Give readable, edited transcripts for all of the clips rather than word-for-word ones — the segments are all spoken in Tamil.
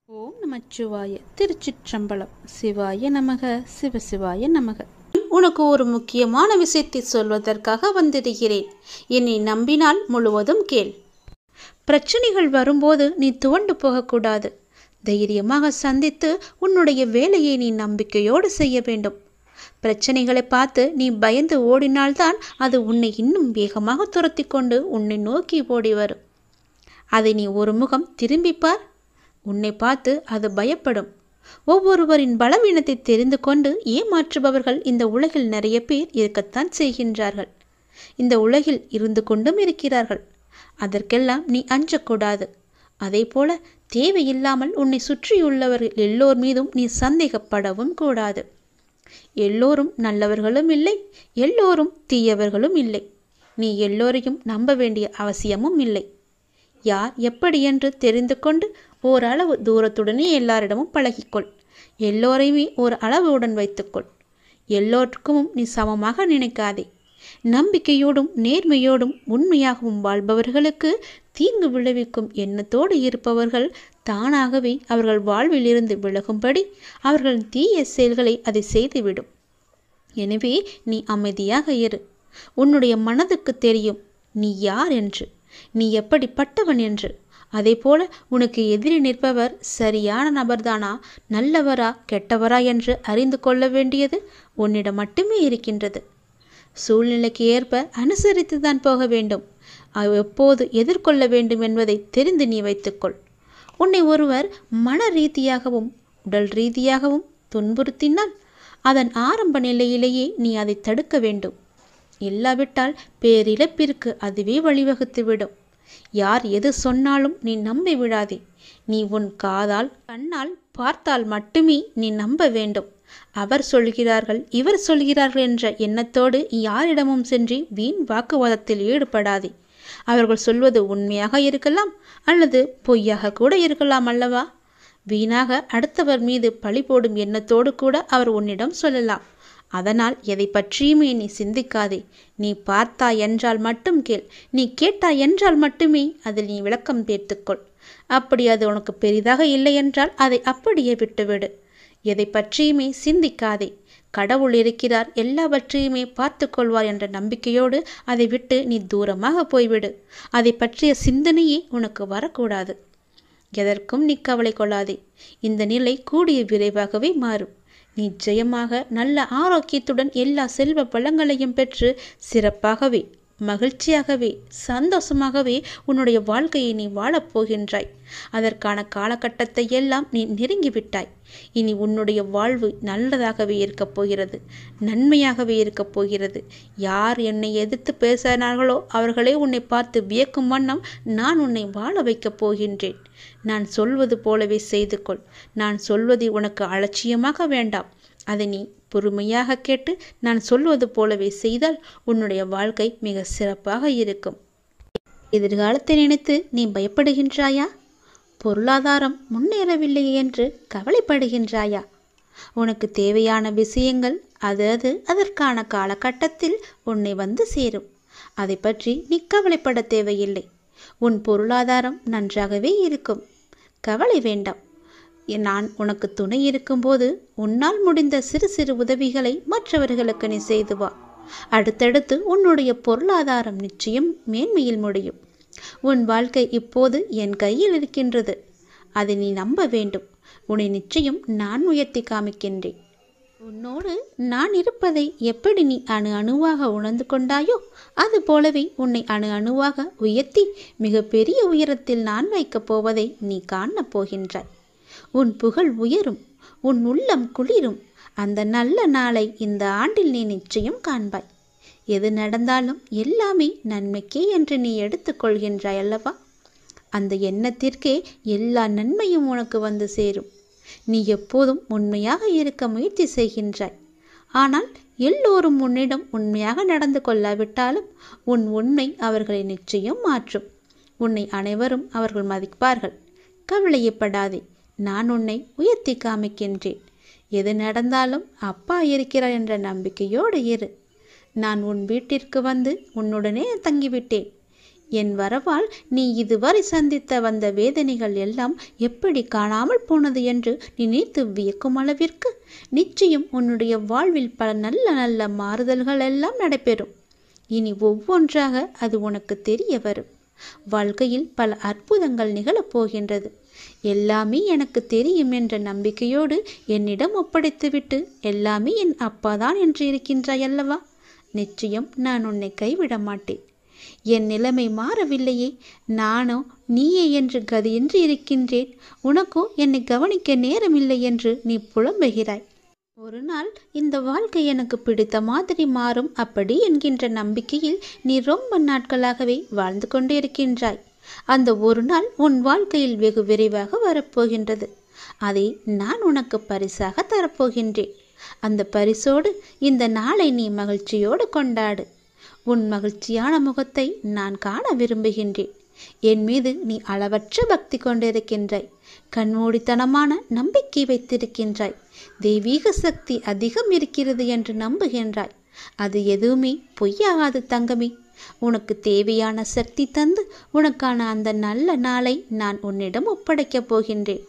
ஓம் நமச்சிவாய. திருச்சிற்றம்பலம். சிவாய நமக. சிவசிவாய நமக. உனக்கு ஒரு முக்கியமான விஷயத்தை சொல்வதற்காக வந்திருக்கிறேன். என்னை நம்பினால் முழுவதும் கேள். பிரச்சனைகள் வரும்போது நீ துவண்டு போகக்கூடாது. தைரியமாக சந்தித்து உன்னுடைய வேலையை நீ நம்பிக்கையோடு செய்ய வேண்டும். பிரச்சனைகளை பார்த்து நீ பயந்து ஓடினால்தான் அது உன்னை இன்னும் வேகமாக துரத்தி கொண்டு உன்னை நோக்கி ஓடி வரும். அதை நீ ஒரு முகம் திரும்பிப்பார். உன்னை பார்த்து அது பயப்படும். ஒவ்வொருவரின் பலவீனத்தை தெரிந்து கொண்டு ஏமாற்றுபவர்கள் இந்த உலகில் நிறைய பேர் இருக்கத்தான் செய்கின்றார்கள். இந்த உலகில் இருந்து கொண்டும் இருக்கிறார்கள். அதற்கெல்லாம் நீ அஞ்சக்கூடாது. அதே போல தேவையில்லாமல் உன்னை சுற்றியுள்ளவர்கள் எல்லோர் மீதும் நீ சந்தேகப்படவும் கூடாது. எல்லோரும் நல்லவர்களும் இல்லை, எல்லோரும் தீயவர்களும் இல்லை. நீ எல்லோரையும் நம்ப வேண்டிய அவசியமும் இல்லை. யார் எப்படி என்று தெரிந்து கொண்டு ஓரளவு தூரத்துடனே எல்லாரிடமும் பழகிக்கொள். எல்லோரையுமே ஒரு அளவுடன் வைத்துக்கொள். எல்லோருக்கும் நீ சமமாக நினைக்காதே. நம்பிக்கையோடும் நேர்மையோடும் உண்மையாகவும் வாழ்பவர்களுக்கு தீங்கு விளைவிக்கும் எண்ணத்தோடு இருப்பவர்கள் தானாகவே அவர்கள் வாழ்விலிருந்து விலகும்படி அவர்களின் தீய செயல்களை அதை செய்துவிடும். எனவே நீ அமைதியாக இரு. உன்னுடைய மனதுக்கு தெரியும் நீ யார் என்று, நீ எப்படிப்பட்டவன் என்று. அதே போல உனக்கு எதிரி நிற்பவர் சரியான நபர்தானா, நல்லவரா கெட்டவரா என்று அறிந்து கொள்ள வேண்டியது உன்னிடம் மட்டுமே இருக்கின்றது. சூழ்நிலைக்கு ஏற்ப அனுசரித்து தான் போக வேண்டும். எப்போது எதிர்கொள்ள வேண்டும் என்பதை தெரிந்து நீ வைத்துக்கொள். உன்னை ஒருவர் மன ரீதியாகவும் உடல் ரீதியாகவும் துன்புறுத்தினால் அதன் ஆரம்ப நிலையிலேயே நீ அதை தடுக்க வேண்டும். இல்லாவிட்டால் பேரிழப்பிற்கு அதுவே வழிவகுத்துவிடும். யார் எது சொன்னாலும் நீ நம்பி விடாதே. நீ உன் காதால் கண்ணால் பார்த்தால் மட்டுமே நீ நம்ப வேண்டும். அவர் சொல்கிறார்கள் இவர் சொல்கிறார்கள் என்ற எண்ணத்தோடு யாரிடமும் சென்று வீண் வாக்குவாதத்தில் ஈடுபடாதே. அவர்கள் சொல்வது உண்மையாக இருக்கலாம் அல்லது பொய்யாக கூட இருக்கலாம் அல்லவா? வீணாக அடுத்தவர் மீது பழி போடும் எண்ணத்தோடு கூட அவர் உன்னிடம் சொல்லலாம். அதனால் எதை பற்றியுமே நீ சிந்திக்காதே. நீ பார்த்தாய் என்றால் மட்டும் கேள். நீ கேட்டாய் என்றால் மட்டுமே அதில் நீ விளக்கம் தேர்த்துக்கொள். அப்படி அது உனக்கு பெரிதாக இல்லை என்றால் அதை அப்படியே விட்டுவிடு. எதை பற்றியுமே சிந்திக்காதே. கடவுள் இருக்கிறார், எல்லாவற்றையுமே பார்த்து கொள்வார் என்ற நம்பிக்கையோடு அதை விட்டு நீ தூரமாக போய்விடு. அதை பற்றிய சிந்தனையே உனக்கு வரக்கூடாது. எதற்கும் நீ கவலை கொள்ளாதே. இந்த நிலை கூடிய விரைவாகவே மாறும். நிச்சயமாக நல்ல ஆரோக்கியத்துடன் எல்லா செல்வ வளங்களையும் பெற்று சிறப்பாகவே மகிழ்ச்சியாகவே சந்தோஷமாகவே உன்னுடைய வாழ்க்கையை நீ வாழப்போகின்றாய். அதற்கான காலகட்டத்தை எல்லாம் நீ நெருங்கிவிட்டாய். இனி உன்னுடைய வாழ்வு நல்லதாகவே இருக்கப் போகிறது, நன்மையாகவே இருக்கப் போகிறது. யார் என்னை எதிர்த்து பேசினார்களோ அவர்களே உன்னை பார்த்து வியக்கும் வண்ணம் நான் உன்னை வாழ வைக்கப் போகின்றேன். நான் சொல்வது போலவே செய்து கொள். நான் சொல்வதை உனக்கு அலட்சியமாக வேண்டாம். அதை நீ பொறுமையாக கேட்டு நான் சொல்வது போலவே செய்தால் உன்னுடைய வாழ்க்கை மிக சிறப்பாக இருக்கும். எதிர்காலத்தை நினைத்து நீ பயப்படுகின்றாயா? பொருளாதாரம் முன்னேறவில்லை என்று கவலைப்படுகின்றாயா? உனக்கு தேவையான விஷயங்கள் அது அதற்கான காலகட்டத்தில் உன்னை வந்து சேரும். அதை பற்றி நீ கவலைப்பட தேவையில்லை. உன் பொருளாதாரம் நன்றாகவே இருக்கும். கவலை வேண்டாம். நான் உனக்கு துணை இருக்கும்போது உன்னால் முடிந்த சிறு சிறு உதவிகளை மற்றவர்களுக்கு நீ செய்து வா. அடுத்தடுத்து உன்னுடைய பொருளாதாரம் நிச்சயம் மேன்மையில் முடியும். உன் வாழ்க்கை இப்போது என் கையில் இருக்கின்றது. அதை நீ நம்ப வேண்டும். உன்னை நிச்சயம் நான் உயர்த்தி காமிக்கின்றேன். உன்னோடு நான் இருப்பதை எப்படி நீ அணு அணுவாக உணர்ந்து கொண்டாயோ அது போலவே உன்னை அணு அணுவாக உயர்த்தி மிக பெரிய உயரத்தில் நான் வைக்கப் போவதை நீ காணப் போகின்றாய். உன் புகழ் உயரும், உன் உள்ளம் குளிரும். அந்த நல்ல நாளை இந்த ஆண்டில் நீ நிச்சயம் காண்பாய். எது நடந்தாலும் எல்லாமே நன்மைக்கே என்று நீ எடுத்துக்கொள்கின்றாய் அல்லவா? அந்த எண்ணத்திற்கே எல்லா நன்மையும் உனக்கு வந்து சேரும். நீ எப்போதும் உண்மையாக இருக்க முயற்சி செய்கின்றாய். ஆனால் எல்லோரும் உன்னிடம் உண்மையாக நடந்து கொள்ளாவிட்டாலும் உன் உண்மை அவர்களை நிச்சயம் மாற்றும். உன்னை அனைவரும் அவர்கள் மதிப்பார்கள். கவலையப்படாதே. நான் உன்னை உயர்த்தி காமிக்கின்றேன். எது நடந்தாலும் அப்பா இருக்கிறார் என்ற நம்பிக்கையோடு இரு. நான் உன் வீட்டிற்கு வந்து உன்னுடனே தங்கிவிட்டேன். என் வரவால் நீ இதுவரை சந்தித்த வந்த வேதனைகள் எல்லாம் எப்படி காணாமல் போனது என்று நினைத்து வியக்கும் அளவிற்கு நிச்சயம் உன்னுடைய வாழ்வில் பல நல்ல நல்ல மாறுதல்கள் எல்லாம் நடைபெறும். இனி ஒவ்வொன்றாக அது உனக்கு தெரிய வரும். வாழ்க்கையில் பல அற்புதங்கள் நிகழப்போகின்றது. எல்லாமே எனக்கு தெரியும் என்ற நம்பிக்கையோடு என்னிடம் ஒப்படைத்துவிட்டு எல்லாமே என் அப்பாதான் என்று இருக்கின்றாய் அல்லவா? நிச்சயம் நான் உன்னை கைவிட மாட்டேன். என் நிலைமை மாறவில்லையே, நானோ நீயே என்று கதியின்றி இருக்கின்றேன். உனக்கோ என்னை கவனிக்க நேரமில்லை என்று நீ புலம்புகிறாய். ஒரு நாள் இந்த வாழ்க்கை எனக்கு பிடித்த மாதிரி மாறும் அப்படி என்கின்ற நம்பிக்கையில் நீ ரொம்ப நாட்களாகவே வாழ்ந்து கொண்டு இருக்கின்றாய். அந்த ஒரு நாள் உன் வாழ்க்கையில் வெகு விரைவாக வரப்போகின்றது. அதை நான் உனக்கு பரிசாக தரப்போகின்றேன். அந்த பரிசோடு இந்த நாளை நீ மகிழ்ச்சியோடு கொண்டாடு. உன் மகிழ்ச்சியான முகத்தை நான் காண விரும்புகின்றேன். என் மீது நீ அளவற்ற பக்தி கொண்டிருக்கின்றாய். கண்மூடித்தனமான நம்பிக்கை வைத்திருக்கின்றாய். தெய்வீக சக்தி அதிகம் இருக்கிறது என்று நம்புகின்றாய். அது எதுவுமே பொய்யாகாது தங்கமே. உனக்கு தேவையான சக்தி தந்து உனக்கான அந்த நல்ல நாளை நான் உன்னிடம் ஒப்படைக்கப் போகின்றேன்.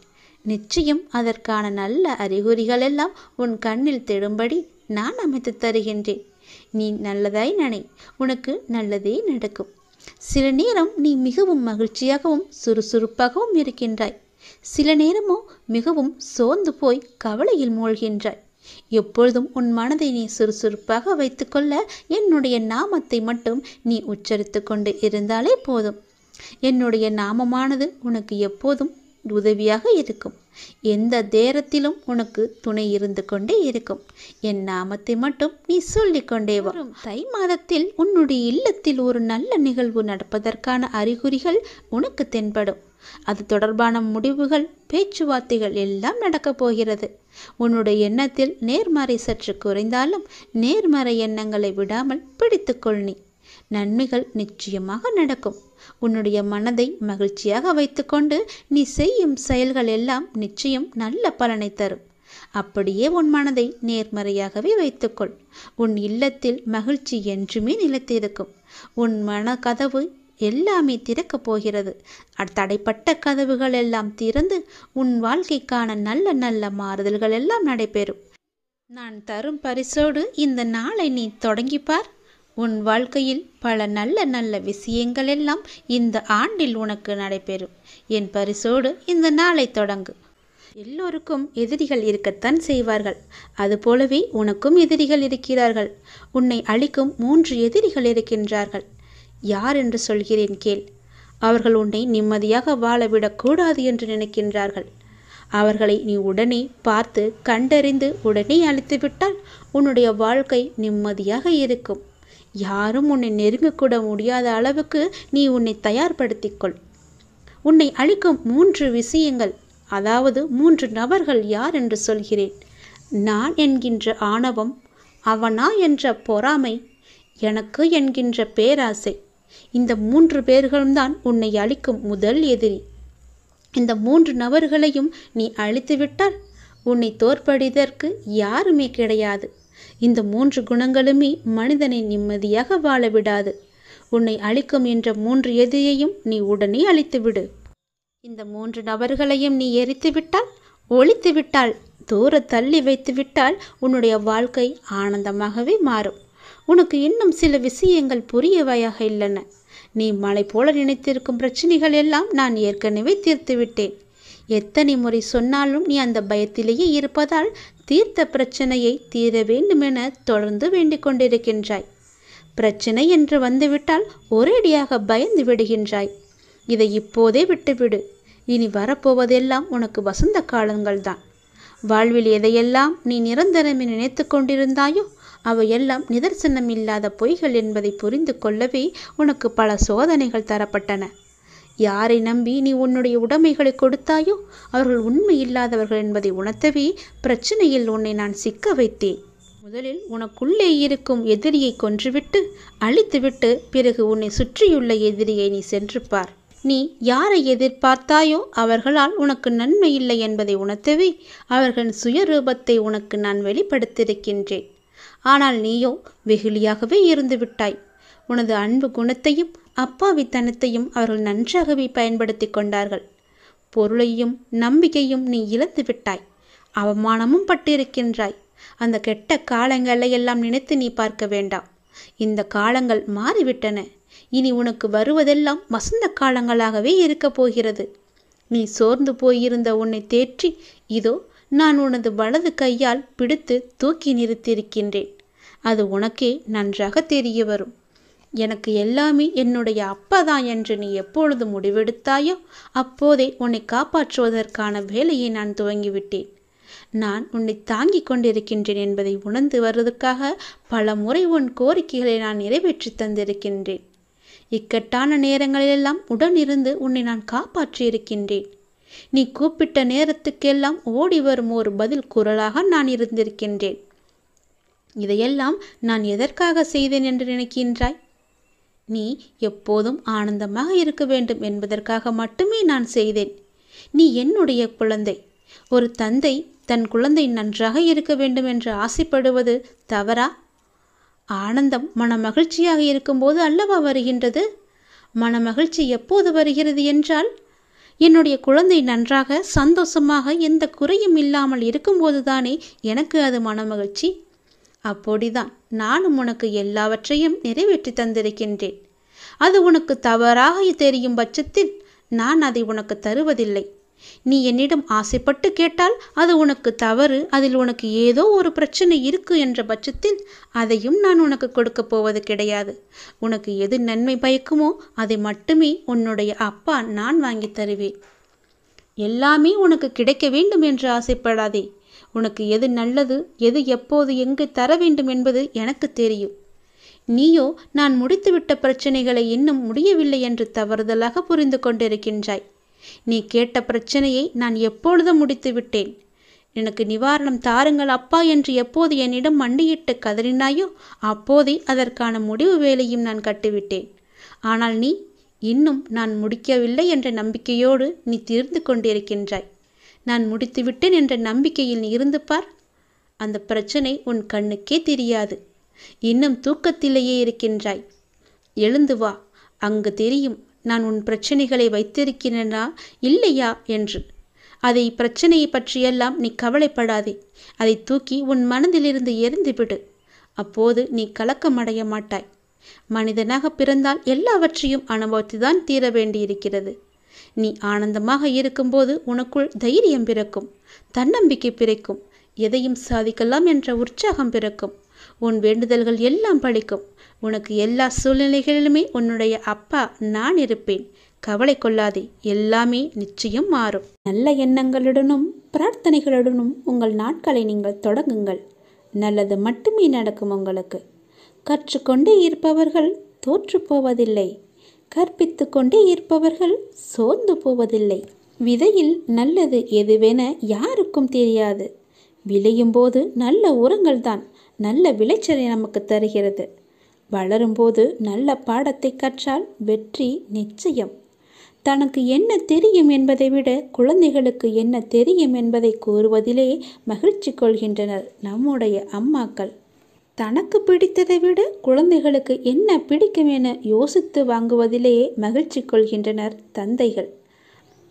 நிச்சயம் அதற்கான நல்ல அறிகுறிகள் எல்லாம் உன் கண்ணில் தெடும்படி நான் அமைத்து தருகின்றேன். நீ நல்லதாய் நினை, உனக்கு நல்லதே நடக்கும். சில நேரம் நீ மிகவும் மகிழ்ச்சியாகவும் சுறுசுறுப்பாகவும் இருக்கின்றாய். சில நேரமோ மிகவும் சோர்ந்து போய் கவலையில் மூழ்கின்றாய். எப்பொழுதும் உன் மனதை நீ சுறுசுறுப்பாக வைத்துக்கொள்ள என்னுடைய நாமத்தை மட்டும் நீ உச்சரித்து கொண்டு இருந்தாலே போதும். என்னுடைய நாமமானது உனக்கு எப்போதும் உதவியாக இருக்கும். எந்த நேரத்திலும் உனக்கு துணை இருந்து கொண்டே இருக்கும். என் நாமத்தை மட்டும் நீ சொல்லிக்கொண்டே வரும். தை மாதத்தில் உன்னுடைய இல்லத்தில் ஒரு நல்ல நிகழ்வு நடப்பதற்கான அறிகுறிகள் உனக்கு தென்படும். அது தொடர்பான முடிவுகள், பேச்சுவார்த்தைகள் எல்லாம் நடக்கப் போகிறது. உன்னுடைய எண்ணத்தில் நேர்மறை சற்று குறைந்தாலும் நேர்மறை எண்ணங்களை விடாமல் பிடித்துக்கொள். நீ நன்மைகள் நிச்சயமாக நடக்கும். உன்னுடைய மனதை மகிழ்ச்சியாக வைத்துக்கொண்டு நீ செய்யும் செயல்கள் எல்லாம் நிச்சயம் நல்ல பலனை தரும். அப்படியே உன் மனதை நேர்மறையாகவே வைத்துக்கொள். உன் இல்லத்தில் மகிழ்ச்சி என்றுமே நிலைத்திருக்கும். உன் மன கதவு எல்லாமே திறக்கப் போகிறது. தடைப்பட்ட கதவுகள் எல்லாம் திறந்து உன் வாழ்க்கைக்கான நல்ல நல்ல மாறுதல்கள் எல்லாம் நடைபெறும். நான் தரும் பரிசோடு இந்த நாளை நீ தொடங்கிப்பார். உன் வாழ்க்கையில் பல நல்ல நல்ல விஷயங்கள் எல்லாம் இந்த ஆண்டில் உனக்கு நடைபெறும். என் பரிசோடு இந்த நாளை தொடங்கு. எல்லோருக்கும் எதிரிகள் இருக்கத்தான் செய்வார்கள். அதுபோலவே உனக்கும் எதிரிகள் இருக்கிறார்கள். உன்னை அழிக்கும் 3 எதிரிகள் இருக்கின்றார்கள். யார் என்று சொல்கிறேன் கேள். அவர்கள் உன்னை நிம்மதியாக வாழவிடக்கூடாது என்று நினைக்கின்றார்கள். அவர்களை நீ உடனே பார்த்து கண்டறிந்து உடனே அழித்துவிட்டால் உன்னுடைய வாழ்க்கை நிம்மதியாக இருக்கும். யாரும் உன்னை நெருங்கக்கூட முடியாத அளவுக்கு நீ உன்னை தயார்படுத்திக்கொள். உன்னை அழிக்கும் 3 விஷயங்கள், அதாவது 3 நபர்கள் யார் என்று சொல்கிறேன். நான் என்கின்ற ஆணவம், அவனா என்ற பொறாமை, எனக்கு என்கின்ற பேராசை. இந்த 3 பேர்களும் தான் உன்னை அழிக்கும் முதல் எதிரி. இந்த 3 நபர்களையும் நீ அழித்துவிட்டால் உன்னை தோற்படிதற்கு யாருமே கிடையாது. இந்த 3 குணங்களுமே மனிதனை நிம்மதியாக வாழ விடாது. உன்னை அழிக்கும் என்ற 3 எதிரியையும் நீ உடனே அழித்துவிடு. இந்த 3 நபர்களையும் நீ எரித்துவிட்டால், ஒழித்துவிட்டால், தூர தள்ளி வைத்துவிட்டால் உன்னுடைய வாழ்க்கை ஆனந்தமாகவே மாறும். உனக்கு இன்னும் சில விஷயங்கள் புரியவையாக இல்லைன. நீ மலை போல நினைத்திருக்கும் பிரச்சனைகள் எல்லாம் நான் ஏற்கனவே தீர்த்து விட்டேன். எத்தனை முறை சொன்னாலும் நீ அந்த பயத்திலேயே இருப்பதால் தீர்த்த பிரச்சனையை தீர வேண்டுமென தொடர்ந்து வேண்டிக் கொண்டிருக்கின்றாய். பிரச்சனை என்று வந்துவிட்டால் ஒரேடியாக பயந்து விடுகின்றாய். இதை இப்போதே விட்டுவிடு. இனி வரப்போவதெல்லாம் உனக்கு வசந்த காலங்கள்தான். வாழ்வில் எதையெல்லாம் நீ நிரந்தரமே நினைத்து கொண்டிருந்தாயோ அவையெல்லாம் நிதர்சனம் இல்லாத பொய்கள் என்பதை புரிந்து கொள்ளவே உனக்கு பல சோதனைகள் தரப்பட்டன. யாரை நம்பி நீ உன்னுடைய உடைமைகளை கொடுத்தாயோ அவர்கள் உண்மை இல்லாதவர்கள் என்பதை உணர்த்தவே பிரச்சனையில் உன்னை நான் சிக்க வைத்தேன். முதலில் உனக்குள்ளே இருக்கும் எதிரியை கொன்றுவிட்டு அழித்துவிட்டு பிறகு உன்னை சுற்றியுள்ள எதிரியை நீ சென்று பார். நீ யாரை எதிர்பார்த்தாயோ அவர்களால் உனக்கு நன்மை இல்லை என்பதை உணர்த்தவே அவர்களின் சுயரூபத்தை உனக்கு நான் வெளிப்படுத்தியிருக்கின்றேன். ஆனால் நீயோ வெகுளியாகவே இருந்து விட்டாய். உனது அன்பு குணத்தையும் அப்பாவித்தனத்தையும் அவர்கள் நன்றாகவே பயன்படுத்தி கொண்டார்கள். பொருளையும் நம்பிக்கையும் நீ இழந்து விட்டாய். அவமானமும் பட்டிருக்கின்றாய். அந்த கெட்ட காலங்களை எல்லாம் நினைத்து நீ பார்க்க வேண்டாம். இந்த காலங்கள் மாறிவிட்டன. இனி உனக்கு வருவதெல்லாம் வசந்த காலங்களாகவே இருக்கப் போகிறது. நீ சோர்ந்து போயிருந்த உன்னை தேற்றி இதோ நான் உனது வலது கையால் பிடித்து தூக்கி நிறுத்தியிருக்கின்றேன். அது உனக்கே நன்றாக தெரிய வரும். எனக்கு எல்லாமே என்னுடைய அப்பா தான் என்று நீ எப்பொழுது முடிவெடுத்தாயோ அப்போதே உன்னை காப்பாற்றுவதற்கான வேலையை நான் துவங்கிவிட்டேன். நான் உன்னை தாங்கிக் கொண்டிருக்கின்றேன் என்பதை உணர்ந்து வருவதற்காக பல முறை உன் கோரிக்கைகளை நான் நிறைவேற்றி தந்திருக்கின்றேன். இக்கட்டான நேரங்களிலெல்லாம் உடனிருந்து உன்னை நான் காப்பாற்றியிருக்கின்றேன். நீ கூப்பிட்ட நேரத்துக்கெல்லாம் ஓடி வரும் ஒரு பதில் குரலாக நான் இருந்திருக்கின்றேன். இதையெல்லாம் நான் எதற்காக செய்தேன் என்று நினைக்கின்றாய்? நீ எப்போதும் ஆனந்தமாக இருக்க வேண்டும் என்பதற்காக மட்டுமே நான் செய்தேன். நீ என்னுடைய குழந்தை. ஒரு தந்தை தன் குழந்தை நன்றாக இருக்க வேண்டும் என்று ஆசைப்படுவது தவறா? ஆனந்தம் மன மகிழ்ச்சியாக இருக்கும்போது அல்லவா வருகின்றது? மன மகிழ்ச்சி எப்போது வருகிறது என்றால் என்னுடைய குழந்தை நன்றாக சந்தோஷமாக எந்த குறையும் இல்லாமல் இருக்கும்போது தானே எனக்கு அது மன மகிழ்ச்சி. அப்படிதான் நானும் உனக்கு எல்லாவற்றையும் நிறைவேற்றி தந்திருக்கின்றேன். அது உனக்கு தவறாக தெரியும் பட்சத்தில் நான் அதை உனக்கு தருவதில்லை. நீ என்னிடம் ஆசைப்பட்டு கேட்டால் அது உனக்கு தவறு, அதில் உனக்கு ஏதோ ஒரு பிரச்சனை இருக்கு என்ற பட்சத்தில் அதையும் நான் உனக்கு கொடுக்க போவது கிடையாது. உனக்கு எது நன்மை பயக்குமோ அதை மட்டுமே உன்னுடைய அப்பா நான் வாங்கி தருவேன். எல்லாமே உனக்கு கிடைக்க வேண்டும் என்று ஆசைப்படாதே. உனக்கு எது நல்லது, எது எப்போது எங்கு தர வேண்டும் என்பது எனக்கு தெரியும். நீயோ நான் முடித்துவிட்ட பிரச்சனைகளை இன்னும் முடியவில்லை என்று தவறுதலாக புரிந்து கொண்டிருக்கின்றாய். நீ கேட்ட பிரச்சனையை நான் எப்பொழுதும் முடித்து விட்டேன். எனக்கு நிவாரணம் தாருங்கள் அப்பா என்று எப்போது என்னிடம் மண்டியிட்டு கதறினாயோ அப்போதே அதற்கான முடிவு வேலையும் நான் கட்டிவிட்டேன். ஆனால் நீ இன்னும் நான் முடிக்கவில்லை என்ற நம்பிக்கையோடு நீ தீர்ந்து கொண்டிருக்கின்றாய். நான் முடித்துவிட்டேன் என்ற நம்பிக்கையில் நீ இருந்து பார். அந்த பிரச்சனை உன் கண்ணுக்கே தெரியாது. இன்னும் தூக்கத்திலேயே இருக்கின்றாய். எழுந்து வா, அங்கு தெரியும் நான் உன் பிரச்சனைகளை வைத்திருக்கிறேனா இல்லையா என்று. அதை பிரச்சனையை பற்றியெல்லாம் நீ கவலைப்படாதே. அதை தூக்கி உன் மனதிலிருந்து எரிந்துவிடு. அப்போது நீ கலக்கமடைய மாட்டாய். மனிதனாக பிறந்தால் எல்லாவற்றையும் அனுபவித்துதான் தீர வேண்டியிருக்கிறது. நீ ஆனந்தமாக இருக்கும்போது உனக்குள் தைரியம் பிறக்கும், தன்னம்பிக்கை பிறக்கும், எதையும் சாதிக்கலாம் என்ற உற்சாகம் பிறக்கும். உன் வேண்டுதல்கள் எல்லாம் பலிக்கும். உனக்கு எல்லா சூழ்நிலைகளிலுமே உன்னுடைய அப்பா நான் இருப்பேன். கவலை கொள்ளாதே, எல்லாமே நிச்சயம் மாறும். நல்ல எண்ணங்களுடனும் பிரார்த்தனைகளுடனும் உங்கள் நாட்களை நீங்கள் தொடங்குங்கள். நல்லது மட்டுமே நடக்கும் உங்களுக்கு. கற்றுக்கொண்டே இருப்பவர்கள் தோற்று போவதில்லை. கற்பித்து கொண்டே இருப்பவர்கள் சோர்ந்து போவதில்லை. விதையில் நல்லது எதுவென யாருக்கும் தெரியாது. விளையும் போது நல்ல உரங்கள் தான் நல்ல விளைச்சலை நமக்கு தருகிறது. வளரும்போது நல்ல பாடத்தை கற்றால் வெற்றி நிச்சயம். தனக்கு என்ன தெரியும் என்பதை விட குழந்தைகளுக்கு என்ன தெரியும் என்பதை கூறுவதிலே மகிழ்ச்சி கொள்கின்றனர் நம்முடைய அம்மாக்கள். தனக்கு பிடித்ததை விட குழந்தைகளுக்கு என்ன பிடிக்கும் என யோசித்து வாங்குவதிலேயே மகிழ்ச்சி கொள்கின்றனர் தந்தைகள்.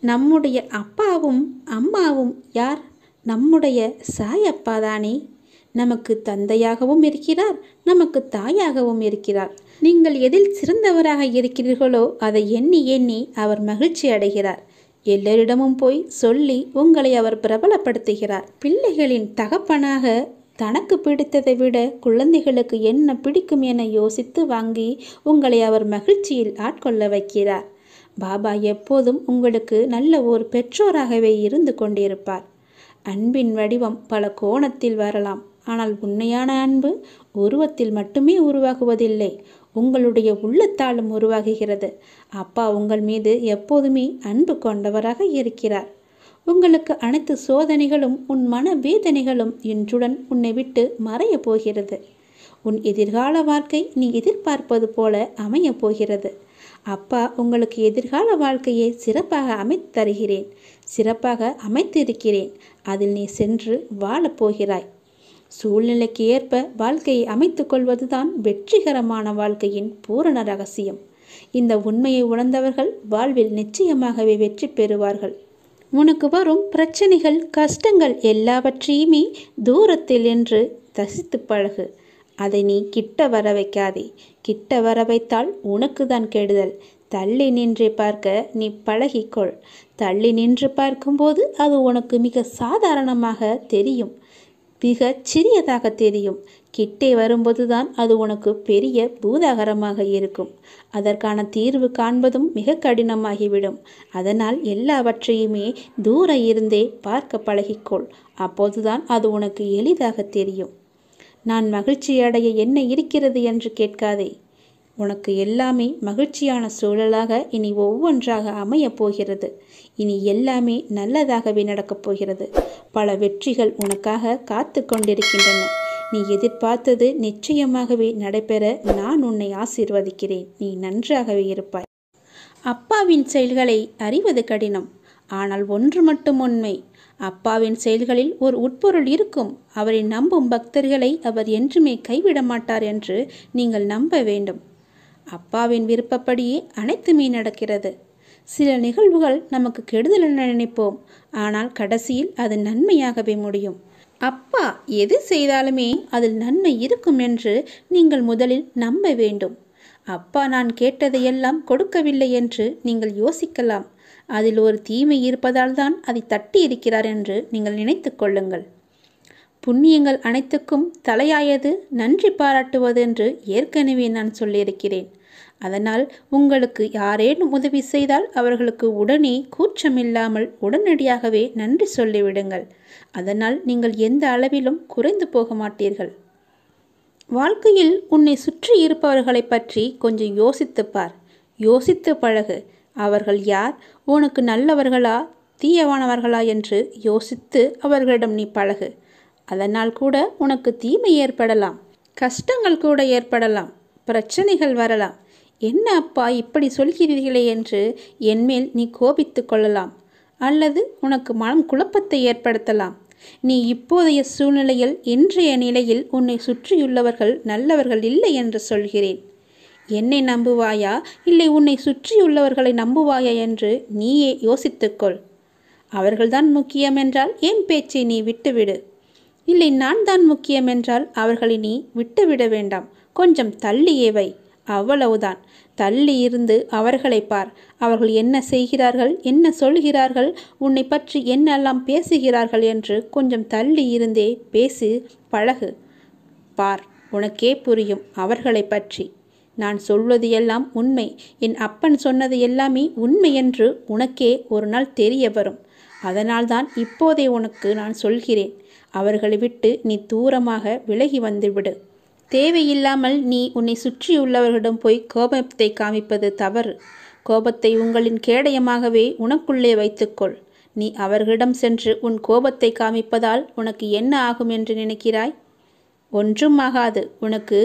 நம்முடைய அப்பாவும் அம்மாவும் யார்? நம்முடைய சாயப்பா தானே. நமக்கு தந்தையாகவும் இருக்கிறார், நமக்கு தாயாகவும் இருக்கிறார். நீங்கள் எதில் சிறந்தவராக இருக்கிறீர்களோ அதை எண்ணி எண்ணி அவர் மகிழ்ச்சி அடைகிறார். எல்லோரிடமும் போய் சொல்லி உங்களை அவர் பிரபலப்படுத்துகிறார். பிள்ளைகளின் தகப்பனாக தனக்கு பிடித்ததை விட குழந்தைகளுக்கு என்ன பிடிக்கும் என யோசித்து வாங்கி உங்களை அவர் மகிழ்ச்சியில் ஆட்கொள்ள வைக்கிறார். பாபா எப்போதும் உங்களுக்கு நல்ல ஒரு பெற்றோராகவே இருந்து கொண்டிருப்பார். அன்பின் வடிவம் பல கோணத்தில் வரலாம். ஆனால் உண்மையான அன்பு உருவத்தில் மட்டுமே உருவாகுவதில்லை, உங்களுடைய உள்ளத்தாலும் உருவாகுகிறது. அப்பா உங்கள் மீது எப்போதுமே அன்பு கொண்டவராக இருக்கிறார். உங்களுக்கு அனைத்து சோதனைகளும் உன் மன வேதனைகளும் இன்றுடன் உன்னை விட்டு மறைய போகிறது. உன் எதிர்கால வாழ்க்கை நீ எதிர்பார்ப்பது போல அமைய போகிறது. அப்பா உங்களுக்கு எதிர்கால வாழ்க்கையை சிறப்பாக அமைத்து தருகிறேன், சிறப்பாக அமைத்திருக்கிறேன். அதில் நீ சென்று வாழப்போகிறாய். சூழ்நிலைக்கு ஏற்ப வாழ்க்கையை அமைத்து கொள்வதுதான் வெற்றிகரமான வாழ்க்கையின் பூரண ரகசியம். இந்த உண்மையை உணர்ந்தவர்கள் வாழ்வில் நிச்சயமாகவே வெற்றி பெறுவார்கள். உனக்கு வரும் பிரச்சனைகள், கஷ்டங்கள் எல்லாவற்றையுமே தூரத்தில் நின்று ரசித்து பழகு. அதை நீ கிட்ட வர வைக்காதே. கிட்ட வர வைத்தால் உனக்கு தான் கெடுதல். தள்ளி நின்று பார்க்க நீ பழகிக்கொள். தள்ளி நின்று பார்க்கும்போது அது உனக்கு மிக சாதாரணமாக தெரியும், மிக சிறியதாக தெரியும். கிட்டே வரும்போது தான் அது உனக்கு பெரிய பூதாகரமாக இருக்கும். அதற்கான தீர்வு காண்பதும் மிக கடினமாகிவிடும். அதனால் எல்லாவற்றையுமே தூர இருந்தே பார்க்க பழகிக்கொள். அப்போதுதான் அது உனக்கு எளிதாக தெரியும். நான் மகிழ்ச்சி அடைய என்ன இருக்கிறது என்று கேட்காதே. உனக்கு எல்லாமே மகிழ்ச்சியான சூழலாக இனி ஒவ்வொன்றாக அமையப் போகிறது. இனி எல்லாமே நல்லதாகவே நடக்கப் போகிறது. பல வெற்றிகள் உனக்காக காத்து கொண்டிருக்கின்றன. நீ எதிர்பார்த்தது நிச்சயமாகவே நடைபெற நான் உன்னை ஆசீர்வதிக்கிறேன். நீ நன்றாகவே இருப்பாய். அப்பாவின் செயல்களை அறிவது கடினம். ஆனால் ஒன்று மட்டும் உண்மை. அப்பாவின் செயல்களில் ஒரு உட்பொருள் இருக்கும். அவரை நம்பும் பக்தர்களை அவர் என்றுமே கைவிட மாட்டார் என்று நீங்கள் நம்ப வேண்டும். அப்பாவின் விருப்பப்படியே அனைத்துமே நடக்கிறது. சில நிகழ்வுகள் நமக்கு கெடுதல் என நினைப்போம். ஆனால் கடைசியில் அது நன்மையாகவே முடியும். அப்பா எது செய்தாலுமே அதில் நன்மை இருக்கும் என்று நீங்கள் முதலில் நம்ப வேண்டும். அப்பா நான் கேட்டதையெல்லாம் கொடுக்கவில்லை என்று நீங்கள் யோசிக்கலாம். அதில் ஒரு தீமை இருப்பதால் தான் அதை தட்டி இருக்கிறார் என்று நீங்கள் நினைத்து கொள்ளுங்கள். புண்ணியங்கள் அனைத்துக்கும் தலையாயது நன்றி பாராட்டுவது என்று ஏற்கனவே நான் சொல்லியிருக்கிறேன். அதனால் உங்களுக்கு யாரேனும் உதவி செய்தால் அவர்களுக்கு உடனே கூச்சமில்லாமல் உடனடியாகவே நன்றி சொல்லிவிடுங்கள். அதனால் நீங்கள் எந்த அளவிலும் குறைந்து போக மாட்டீர்கள். வாழ்க்கையில் உன்னை சுற்றி இருப்பவர்களை பற்றி கொஞ்சம் யோசித்துப் பார். யோசித்து பழகு. அவர்கள் யார், உனக்கு நல்லவர்களா தீயவானவர்களா என்று யோசித்து அவர்களிடம் நீ பழகு. அதனால் கூட உனக்கு தீமை ஏற்படலாம், கஷ்டங்கள் கூட ஏற்படலாம், பிரச்சனைகள் வரலாம். என்ன அப்பா இப்படி சொல்கிறீர்களே என்று என்மேல் நீ கோபித்து கொள்ளலாம். அல்லது உனக்கு மனம் குழப்பத்தை ஏற்படுத்தலாம். நீ இப்போதைய சூழ்நிலையில், இன்றைய நிலையில் உன்னை சுற்றியுள்ளவர்கள் நல்லவர்கள் இல்லை என்று சொல்கிறேன். என்னை நம்புவாயா இல்லை உன்னை சுற்றியுள்ளவர்களை நம்புவாயா என்று நீயே யோசித்துக்கொள். அவர்கள்தான் முக்கியம் என்றால் என் பேச்சை நீ விட்டுவிடு. இல்லை நான் தான் முக்கியம் என்றால் அவர்களை நீ விட்டுவிட வேண்டாம். கொஞ்சம் தள்ளியே வை. அவ்வளவுதான். தள்ளி இருந்து அவர்களை பார். அவர்கள் என்ன செய்கிறார்கள், என்ன சொல்கிறார்கள், உன்னை பற்றி என்னெல்லாம் பேசுகிறார்கள் என்று கொஞ்சம் தள்ளி இருந்தே பேசி பழகு. பார், உனக்கே புரியும் அவர்களை பற்றி. நான் சொல்வது எல்லாம் உண்மை. என் அப்பன் சொன்னது எல்லாமே உண்மை என்று உனக்கே ஒரு நாள் தெரிய வரும். அதனால்தான் இப்போதே உனக்கு நான் சொல்கிறேன். அவர்களை விட்டு நீ தூரமாக விலகி வந்துவிடு. தேவையில்லாமல் நீ உன்னை சுற்றியுள்ளவர்களிடம் போய் கோபத்தை காமிப்பது தவறு. கோபத்தை உங்களின் கேடயமாகவே உனக்குள்ளே வைத்துக்கொள். நீ அவர்களிடம் சென்று உன் கோபத்தை காமிப்பதால் உனக்கு என்ன ஆகும் என்று நினைக்கிறாய்? ஒன்றும் ஆகாது. உனக்கு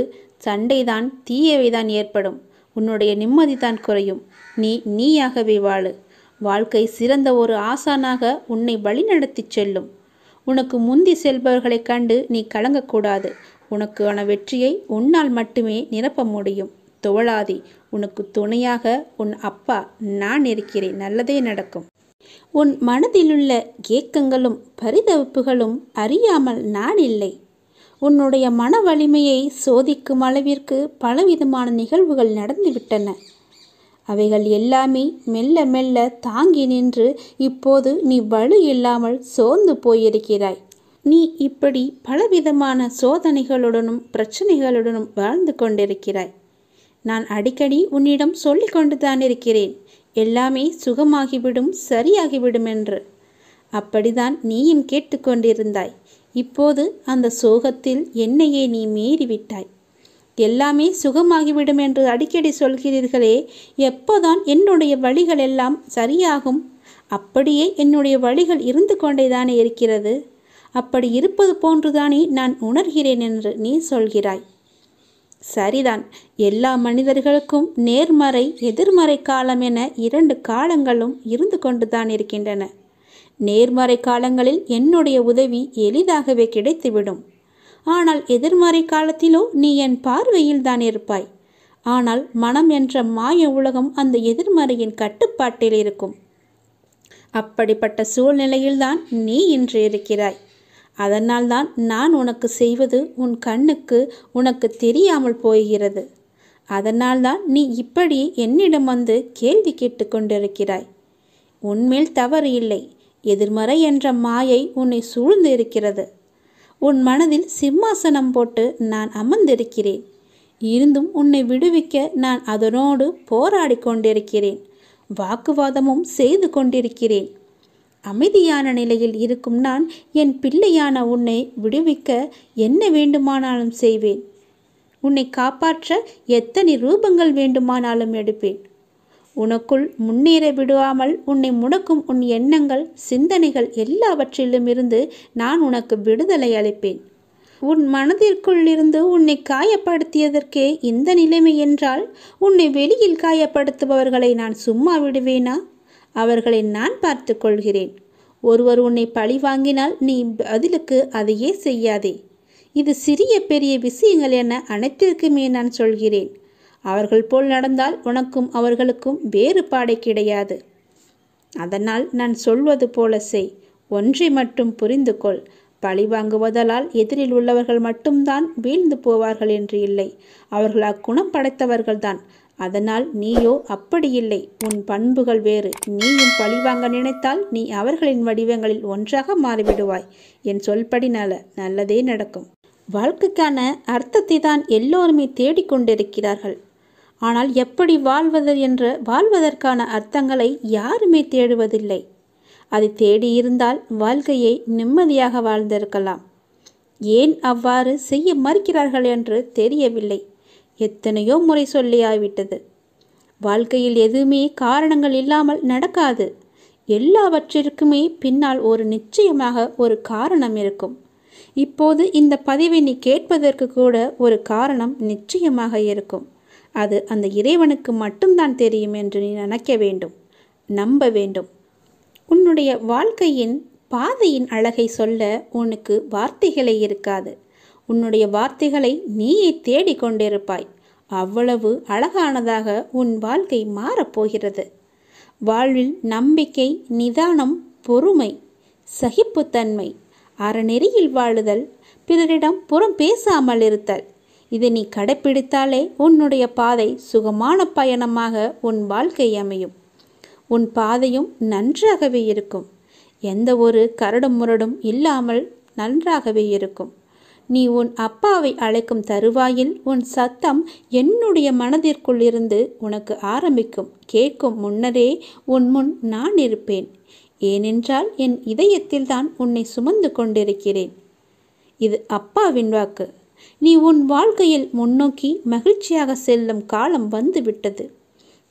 சண்டைதான், தீயவைதான் ஏற்படும். உன்னுடைய நிம்மதிதான் குறையும். நீயாகவே வாழு. வாழ்க்கை சிறந்த ஒரு ஆசானாக உன்னை வழிநடத்தி செல்லும். உனக்கு முந்தி செல்பவர்களைக் கண்டு நீ கலங்கக்கூடாது. உனக்கான வெற்றியை உன்னால் மட்டுமே நிரப்ப முடியும். தோழாதே. உனக்கு துணையாக உன் அப்பா நான் இருக்கிறேன். நல்லதே நடக்கும். உன் மனதிலுள்ள ஏக்கங்களும் பரிதவிப்புகளும் அறியாமல் நான் இல்லை. உன்னுடைய மன வலிமையை சோதிக்கும் அளவிற்கு பலவிதமான நிகழ்வுகள் நடந்துவிட்டன. அவைகள் எல்லாமே மெல்ல மெல்ல தாங்கி நின்று இப்போது நீ வலு இல்லாமல் சோர்ந்து போயிருக்கிறாய். நீ இப்படி பலவிதமான சோதனைகளுடனும் பிரச்சனைகளுடனும் வாழ்ந்து கொண்டிருக்கிறாய். நான் அடிக்கடி உன்னிடம் சொல்லிக் கொண்டுதான் இருக்கிறேன், எல்லாமே சுகமாகிவிடும், சரியாகிவிடும் என்று. அப்படிதான் நீயும் கேட்டுக்கொண்டிருந்தாய். இப்போது அந்த சோகத்தில் என்னையே நீ மீறிவிட்டாய். எல்லாமே சுகமாகிவிடும் என்று அடிக்கடி சொல்கிறீர்களே, எப்போதான் என்னுடைய வழிகள் எல்லாம் சரியாகும்? அப்படியே என்னுடைய வழிகள் இருந்து கொண்டேதானே இருக்கிறது. அப்படி இருப்பது போன்றுதானே நான் உணர்கிறேன் என்று நீ சொல்கிறாய். சரிதான். எல்லா மனிதர்களுக்கும் நேர்மறை எதிர்மறை காலம் என 2 காலங்களும் இருந்து கொண்டுதான் இருக்கின்றன. நேர்மறை காலங்களில் என்னுடைய உதவி எளிதாகவே கிடைத்துவிடும். ஆனால் எதிர்மறை காலத்திலோ நீ என் பார்வையில் தான் இருப்பாய். ஆனால் மனம் என்ற மாய உலகம் அந்த எதிர்மறையின் கட்டுப்பாட்டில் இருக்கும். அப்படிப்பட்ட சூழ்நிலையில்தான் நீ இன்று இருக்கிறாய். அதனால்தான் நான் உனக்கு செய்வது உன் கண்ணுக்கு உனக்கு தெரியாமல் போகிறது. அதனால்தான் நீ இப்படி என்னிடம் வந்து கேள்வி கேட்டு கொண்டிருக்கிறாய். உன்மேல் தவறு இல்லை. எதிர்மறை என்ற மாயை உன்னை சூழ்ந்து இருக்கிறது. உன் மனதில் சிம்மாசனம் போட்டு நான் அமர்ந்திருக்கிறேன். இருந்தும் உன்னை விடுவிக்க நான் அதனோடு போராடி கொண்டிருக்கிறேன். வாக்குவாதமும் செய்து கொண்டிருக்கிறேன். அமைதியான நிலையில் இருக்கும் நான் என் பிள்ளையான உன்னை விடுவிக்க என்ன வேண்டுமானாலும் செய்வேன். உன்னை காப்பாற்ற எத்தனை ரூபங்கள் வேண்டுமானாலும் எடுப்பேன். உனக்குள் முன்னேற விடாமல் உன்னை முடக்கும் உன் எண்ணங்கள், சிந்தனைகள் எல்லாவற்றிலும் இருந்து நான் உனக்கு விடுதலை அளிப்பேன். உன் மனதிற்குள்ளிருந்து உன்னை காயப்படுத்தியதற்கே இந்த நிலைமை என்றால், உன்னை வெளியில் காயப்படுத்துபவர்களை நான் சும்மா விடுவேனா? அவர்களை நான் பார்த்து கொள்கிறேன். ஒருவர் உன்னை பழி வாங்கினால் நீ பதிலுக்கு அதையே செய்யாதே. இது சிறிய பெரிய விஷயங்கள் என அனைத்திற்குமே நான் சொல்கிறேன். அவர்கள் போல் நடந்தால் உனக்கும் அவர்களுக்கும் வேறுபாடே கிடையாது. அதனால் நான் சொல்வது போல செய். ஒன்றை மட்டும் புரிந்து கொள். பழி வாங்குவதால் எதிரில் உள்ளவர்கள் மட்டும்தான் வீழ்ந்து போவார்கள் என்று இல்லை. அவர்கள் அக்குணம் படைத்தவர்கள்தான். அதனால் நீயோ அப்படி இல்லை. உன் பண்புகள் வேறு. நீயும் பழிவாங்க நினைத்தால் நீ அவர்களின் வடிவங்களில் ஒன்றாக மாறிவிடுவாய். என் சொல்படி நல்லதே நடக்கும். வாழ்க்கைக்கான அர்த்தத்தை தான் எல்லோருமே தேடிக்கொண்டிருக்கிறார்கள். ஆனால் எப்படி வாழ்வதற்கான அர்த்தங்களை யாருமே தேடுவதில்லை. அதை தேடியிருந்தால் வாழ்க்கையை நிம்மதியாக வாழ்ந்திருக்கலாம். ஏன் அவ்வாறு செய்ய மறுக்கிறார்கள் என்று தெரியவில்லை. எத்தனையோ முறை சொல்லியாய்விட்டது. வாழ்க்கையில் எதுவுமே காரணங்கள் இல்லாமல் நடக்காது. எல்லாவற்றிற்குமே பின்னால் நிச்சயமாக ஒரு காரணம் இருக்கும். இப்போது இந்த பதிவை நீ கேட்பதற்கு கூட ஒரு காரணம் நிச்சயமாக இருக்கும். அது அந்த இறைவனுக்கு மட்டும்தான் தெரியும் என்று நீ நினைக்க வேண்டும், நம்ப வேண்டும். உன்னுடைய வாழ்க்கையின் பாதையின் அழகை சொல்ல உனக்கு வார்த்தைகளே இருக்காது. உன்னுடைய வார்த்தைகளை நீயே தேடிக்கொண்டிருப்பாய். அவ்வளவு அழகானதாக உன் வாழ்க்கை மாறப்போகிறது. வாழ்வில் நம்பிக்கை, நிதானம், பொறுமை, சகிப்புத்தன்மை, அறநெறியில் வாழுதல், பிறரிடம் புறம் பேசாமல் இருத்தல், இதை நீ கடைப்பிடித்தாலே உன்னுடைய பாதை சுகமான பயணமாக உன் வாழ்க்கை அமையும். உன் பாதையும் நன்றாகவே இருக்கும். எந்த ஒரு கரடும் முரடும் இல்லாமல் நன்றாகவே இருக்கும். நீ உன் அப்பாவை அழைக்கும் தருவாயில் உன் சத்தம் என்னுடைய மனதிற்குள் இருந்து உனக்கு ஆரம்பிக்கும். கேட்கும் முன்னரே உன் முன் நான் இருப்பேன். ஏனென்றால் என் இதயத்தில் தான் உன்னை சுமந்து கொண்டிருக்கிறேன். இது அப்பாவின் வாக்கு. நீ உன் வாழ்க்கையில் முன்னோக்கி மகிழ்ச்சியாக செல்லும் காலம் வந்துவிட்டது.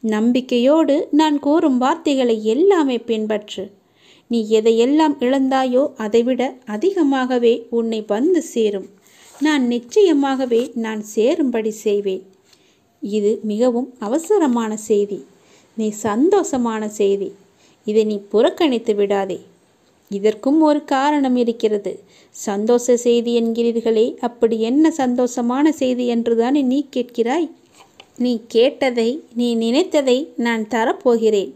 நம்பிக்கையோடு நான் கூறும் வார்த்தைகளை எல்லாமே பின்பற்று. நீ எதையெல்லாம் இழந்தாயோ அதைவிட அதிகமாகவே உன்னை வந்து சேரும். நான் நிச்சயமாகவே நான் சேரும்படி செய்வேன். இது மிகவும் அவசரமான செய்தி. நீ சந்தோஷமான செய்தி. இதை நீ புறக்கணித்து விடாதே. இதற்கும் ஒரு காரணம் இருக்கிறது. சந்தோஷ செய்தி என்கிறீர்களே, அப்படி என்ன சந்தோஷமான செய்தி என்றுதானே நீ கேட்கிறாய்? நீ கேட்டதை, நீ நினைத்ததை நான் தரப்போகிறேன்.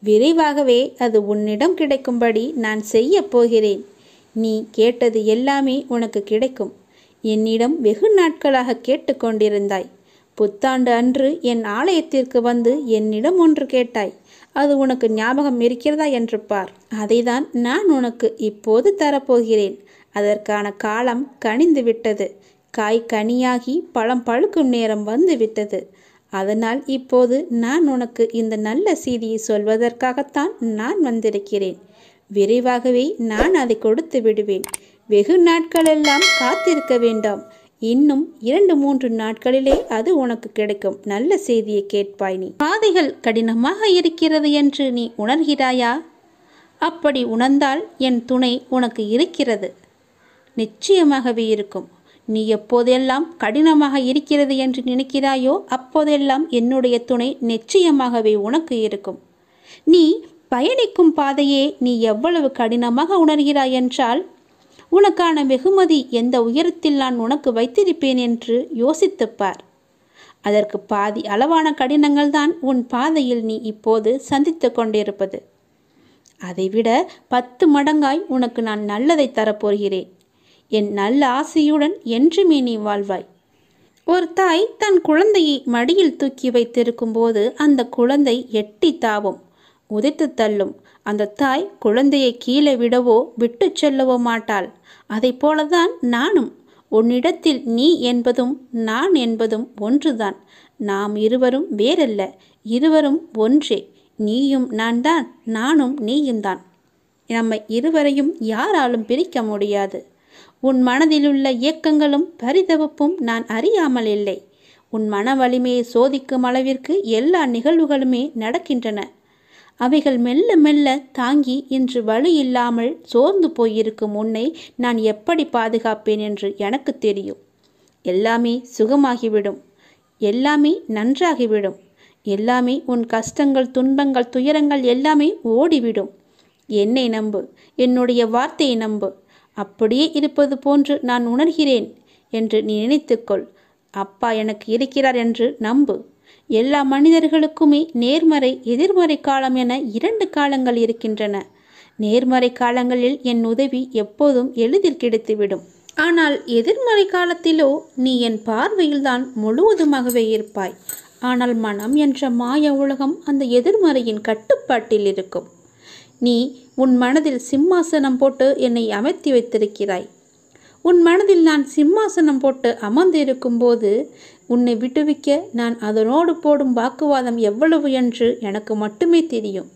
விரைவாகவே அது உன்னிடம் கிடைக்கும்படி நான் செய்ய போகிறேன். நீ கேட்டது எல்லாமே உனக்கு கிடைக்கும். என்னிடம் வெகு நாட்களாக கேட்டுக்கொண்டிருந்தாய். புத்தாண்டு அன்று என் ஆலயத்திற்கு வந்து என்னிடம் ஒன்று கேட்டாய். அது உனக்கு ஞாபகம் இருக்கிறதா என்று பார். அதைதான் நான் உனக்கு இப்போது தரப்போகிறேன். அதற்கான காலம் கனிந்து விட்டது. காய் கனியாகி பழம் பழுக்கும் நேரம் வந்து விட்டது. அதனால் இப்போது நான் உனக்கு இந்த நல்ல செய்தியை சொல்வதற்காகத்தான் நான் வந்திருக்கிறேன். விரைவாகவே நான் அதை கொடுத்து விடுவேன். வெகு நாட்களெல்லாம் காத்திருக்க வேண்டாம். இன்னும் 2-3 நாட்களிலே அது உனக்கு கிடைக்கும். நல்ல செய்தியை கேட்பாய். நீ பாதைகள் கடினமாக இருக்கிறது என்று நீ உணர்கிறாயா? அப்படி உணர்ந்தால் என் துணை உனக்கு இருக்கிறது. நிச்சயமாகவே இருக்கும். நீ எப்போதெல்லாம் கடினமாக இருக்கிறது என்று நினைக்கிறாயோ அப்போதெல்லாம் என்னுடைய துணை நிச்சயமாகவே உனக்கு இருக்கும். நீ பயணிக்கும் பாதையே நீ எவ்வளவு கடினமாக உணர்கிறாய் என்றால் உனக்கான வெகுமதி எந்த உயரத்தில் நான் உனக்கு வைத்திருப்பேன் என்று யோசித்துப்பார். அதற்கு பாதி அளவான கடினங்கள் தான் உன் பாதையில் நீ இப்போது சந்தித்து கொண்டிருப்பது. அதைவிட 10 மடங்காய் உனக்கு நான் நல்லதை தரப்போகிறேன். என் நல்ல ஆசையுடன் என்றுமே நீ வாழ்வாய். ஒரு தாய் தன் குழந்தையை மடியில் தூக்கி வைத்திருக்கும் போது அந்த குழந்தை எட்டி தாவும், உதைத்து தள்ளும். அந்த தாய் குழந்தையை கீழே விடவோ விட்டு செல்லவோ மாட்டாள். அதை போலதான் நானும். உன்னிடத்தில் நீ என்பதும் நான் என்பதும் ஒன்றுதான். நாம் இருவரும் வேறல்ல, இருவரும் ஒன்றே. நீயும் நான் தான், நானும் நீயும் தான். நம்மை இருவரையும் யாராலும் பிரிக்க முடியாது. உன் மனதிலுள்ள இயக்கங்களும் பரிதவிப்பும் நான் அறியாமல் இல்லை. உன் மன வலிமையை சோதிக்கும் அளவிற்கு எல்லா நிகழ்வுகளுமே நடக்கின்றன. அவைகள் மெல்ல மெல்ல தாங்கி இன்று வலி இல்லாமல் சோர்ந்து போயிருக்கும் உன்னை நான் எப்படி பாதுகாப்பேன் என்று எனக்கு தெரியும். எல்லாமே சுகமாகிவிடும், எல்லாமே நன்றாகிவிடும், எல்லாமே உன் கஷ்டங்கள் துன்பங்கள் துயரங்கள் எல்லாமே ஓடிவிடும். என்னை நம்பு, என்னுடைய வார்த்தையை நம்பு. அப்படியே இருப்பது போன்று நான் உணர்கிறேன் என்று நீ நினைத்துக்கொள். அப்பா எனக்கு இருக்கிறார் என்று நம்பு. எல்லா மனிதர்களுக்குமே நேர்மறை எதிர்மறை காலம் என 2 காலங்கள் இருக்கின்றன. நேர்மறை காலங்களில் என் உதவி எப்போதும் எளிதில் கிடைத்துவிடும். ஆனால் எதிர்மறை காலத்திலோ நீ என் பார்வையில்தான் முழுவதுமாகவே இருப்பாய். ஆனால் மனம் என்ற மாய உலகம் அந்த எதிர்மறையின் கட்டுப்பாட்டில் இருக்கும். நீ உன் மனதில் சிம்மாசனம் போட்டு என்னை அமர்த்தி வைத்திருக்கிறாய். உன் மனதில் நான் சிம்மாசனம் போட்டு அமர்ந்திருக்கும் போது உன்னை விடுவிக்க நான் அதனோடு போடும் வாக்குவாதம் எவ்வளவு என்று எனக்கு மட்டுமே தெரியும்.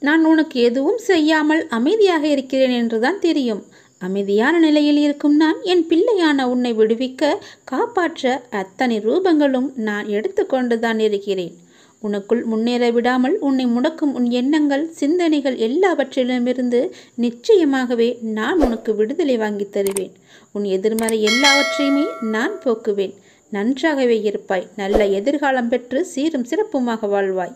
நான் உனக்கு எதுவும் செய்யாமல் அமைதியாக இருக்கிறேன் என்றுதான் தெரியும். அமைதியான நிலையில் இருக்கும் நான் என் பிள்ளையான உன்னை விடுவிக்க காப்பாற்ற அத்தனை ரூபங்களும் நான் எடுத்துக்கொண்டுதான் இருக்கிறேன். உனக்குள் முன்னேற விடாமல் உன்னை முடக்கும் உன் எண்ணங்கள் சிந்தனைகள் எல்லாவற்றிலுமிருந்து நிச்சயமாகவே நான் உனக்கு விடுதலை வாங்கி தருவேன். உன் எதிர்மறை எல்லாவற்றையுமே நான் போக்குவேன். நன்றாகவே இருப்பாய். நல்ல எதிர்காலம் பெற்று சீரும் சிறப்புமாக வாழ்வாய்.